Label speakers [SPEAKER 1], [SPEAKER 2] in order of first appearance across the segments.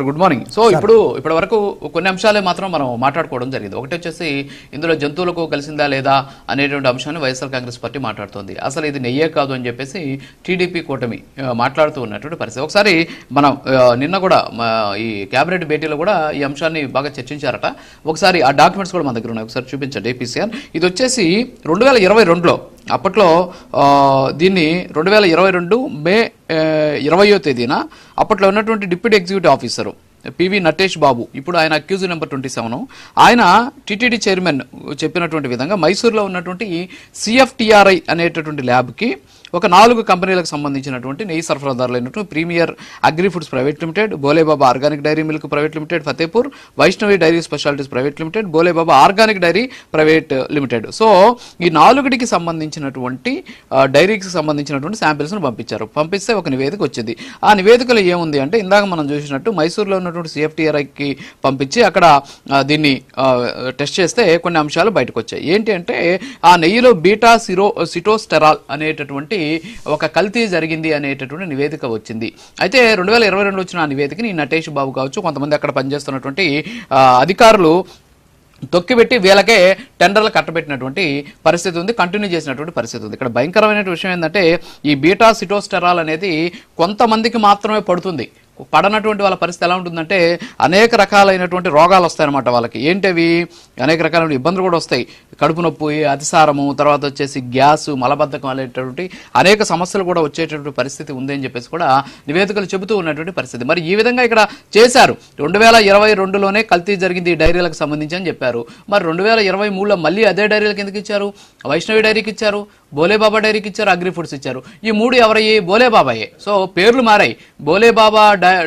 [SPEAKER 1] Good morning. So ఇప్పటి వరకు కొన్ని అంశాలే మాత్రం మనం మాట్లాడుకోవడం జరిగింది. ఒకటి వచ్చేసి ఇందులో జంతువులకు కలిసిందా లేదా అనేటువంటి అంశాన్ని వైఎస్ఆర్ కాంగ్రెస్ పార్టీ మాట్లాడుతోంది. అసలు ఇది నెయ్యే కాదు అని చెప్పేసి టీడీపీ కూటమి మాట్లాడుతూ ఉన్నటువంటి పరిస్థితి. ఒకసారి మనం నిన్న కూడా ఈ కేబినెట్ భేటీలో కూడా ఈ అంశాన్ని బాగా చర్చించారట. ఒకసారి ఆ డాక్యుమెంట్స్ కూడా మన దగ్గర ఉన్నాయి, ఒకసారి చూపించండి ఏపీసీఆర్. ఇది వచ్చేసి 2022లో అప్పట్లో దీన్ని 2022 మే 20వ తేదీన అప్పట్లో ఉన్నటువంటి deputy executive officer PV Natesh Babu, ఇప్పుడు ఆయన అక్యూజ్ నెంబర్ 27, ఆయన టీటీడీ చైర్మన్ చెప్పినటువంటి విధంగా మైసూరులో ఉన్నటువంటి సిఎఫ్టిఆర్ఐ అనేటటువంటి ల్యాబ్కి ఒక 4 కంపెనీలకు సంబంధించినటువంటి నెయ్యి సరఫరాదారులైనటువంటి premier agri foods private limited, Bhole Baba organic dairy milk private limited Fatehpur, Vaishnavi dairy specialities private limited, Bhole Baba organic dairy private limited. So ఈ 4కి సంబంధించినటువంటి డైరీకి సంబంధించినటువంటి శాంపిల్స్ను పంపిస్తే ఒక నివేదిక వచ్చింది. ఆ నివేదికలో ఏముంది అంటే ఇందాక మనం చూసినట్టు మైసూరులో ఉన్నటువంటి సిఎఫ్టిఆర్ఐకి పంపించి అక్కడ దీన్ని టెస్ట్ చేస్తే కొన్ని అంశాలు బయటకు వచ్చాయి. ఏంటి అంటే ఆ నెయ్యిలో బీటా సిటోస్టెరాల్ అనేటటువంటి ఒక కల్తీ జరిగింది అనేటటువంటి నివేదిక వచ్చింది. అయితే 2022 వచ్చిన ఆ నివేదికని నటేష్ బాబు కావచ్చు, కొంతమంది అక్కడ పనిచేస్తున్నటువంటి అధికారులు తొక్కిపెట్టి వీళ్ళకే టెండర్లు కట్టబెట్టినటువంటి పరిస్థితి ఉంది, కంటిన్యూ చేసినటువంటి పరిస్థితి ఉంది. ఇక్కడ భయంకరమైన విషయం ఏంటంటే ఈ బీటా సిటోస్టెరాల్ అనేది కొంతమందికి మాత్రమే పడుతుంది. పడనటువంటి వాళ్ళ పరిస్థితి ఎలా ఉంటుందంటే అనేక రకాలైనటువంటి రోగాలు వస్తాయన్నమాట. వాళ్ళకి ఏంటవి అనేక రకాలైన ఇబ్బందులు కూడా వస్తాయి. కడుపు నొప్పి, అతిసారము, తర్వాత వచ్చేసి గ్యాస్, మలబద్ధకం అనేటటువంటి అనేక సమస్యలు కూడా వచ్చేటటువంటి పరిస్థితి ఉంది అని చెప్పేసి కూడా నివేదికలు చెబుతూ ఉన్నటువంటి పరిస్థితి. మరి ఈ విధంగా ఇక్కడ చేశారు. 2022లోనే కల్తీ జరిగింది ఈ డైరీలకు సంబంధించి అని చెప్పారు. మరి 2023లో మళ్ళీ అదే డైరీలకు ఎందుకు ఇచ్చారు? వైష్ణవి డైరీకి ఇచ్చారు, బోలేబాబా డైరీకి ఇచ్చారు, అగ్రి ఫుడ్స్ ఇచ్చారు. ఈ 3 ఎవరయ్యి? బోలేబాబాయే. సో పేర్లు మారాయి. బోలేబాబా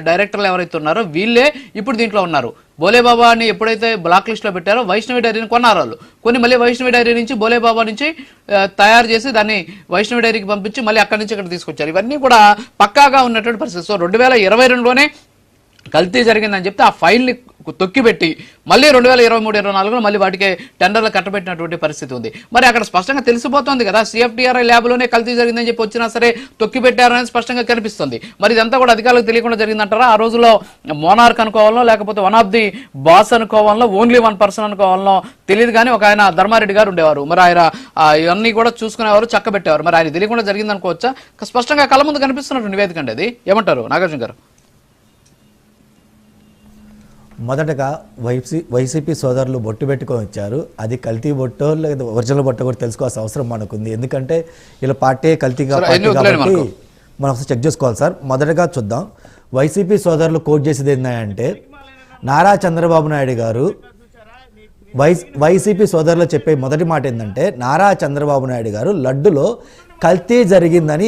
[SPEAKER 1] డైరెక్టర్లు ఎవరైతే ఉన్నారో వీళ్ళే ఇప్పుడు దీంట్లో ఉన్నారు. బోలేబాబాని ఎప్పుడైతే బ్లాక్ లిస్ట్ లో పెట్టారో వైష్ణవి డైరీని కొన్నారు వాళ్ళు. కొన్ని మళ్ళీ వైష్ణవి డైరీ నుంచి బోలేబాబా నుంచి తయారు చేసి దాన్ని వైష్ణవి డైరీకి పంపించి మళ్ళీ అక్కడి నుంచి ఇక్కడ తీసుకొచ్చారు. ఇవన్నీ కూడా పక్కాగా ఉన్నటువంటి పరిస్థితి. సో 2022లోనే కల్తీ జరిగిందని చెప్తే ఆ ఫైల్ని తొక్కిపెట్టి మళ్ళీ 2023-24లో మళ్ళీ వాటికే టెండర్లు కట్టబెట్టినటువంటి పరిస్థితి ఉంది. మరి అక్కడ స్పష్టంగా తెలిసిపోతుంది కదా, సిఎఫ్టిఆర్ఐ ల్యాబ్లోనే కల్తీ జరిగిందని చెప్పి వచ్చినా సరే తొక్కిపెట్టారనేది స్పష్టంగా కనిపిస్తుంది. మరి ఇదంతా కూడా అధికారులకు తెలియకుండా జరిగిందంటారా? ఆ రోజుల్లో మోనార్క్ అనుకోవాలనో లేకపోతే వన్ ఆఫ్ ది బాస్ అనుకోవాలనో ఓన్లీ 1 పర్సన్ అనుకోవాలనో తెలియదు. కానీ ఒక ఆయన ధర్మారెడ్డి గారు ఉండేవారు. మరి ఆయన ఇవన్నీ కూడా చూసుకునేవారు, చక్కబెట్టేవారు. మరి ఆయన తెలియకుండా జరిగింది అనుకోవచ్చా? స్పష్టంగా కళ్ళ ముందు కనిపిస్తున్నట్టు నివేదిక అండి అది. ఏమంటారు నాగార్జున గారు?
[SPEAKER 2] మొదటగా వైసీపీ సోదరులు బొట్టు పెట్టుకొని వచ్చారు. అది కల్తీ బొట్టో లేదా ఒరిజినల్ బొట్టో కూడా తెలుసుకోవాల్సిన అవసరం మనకుంది. ఎందుకంటే ఇలా పార్టీ కల్తీగా పార్టీ కాబట్టి మనం ఒకసారి చెక్ చేసుకోవాలి సార్. మొదటగా చూద్దాం. వైసీపీ సోదరులు కోట్ చేసేది ఏంటంటే నారా చంద్రబాబు నాయుడు గారు వైసీపీ సోదరులు చెప్పే మొదటి మాట ఏంటంటే నారా చంద్రబాబు నాయుడు గారు లడ్డులో కల్తీ జరిగిందని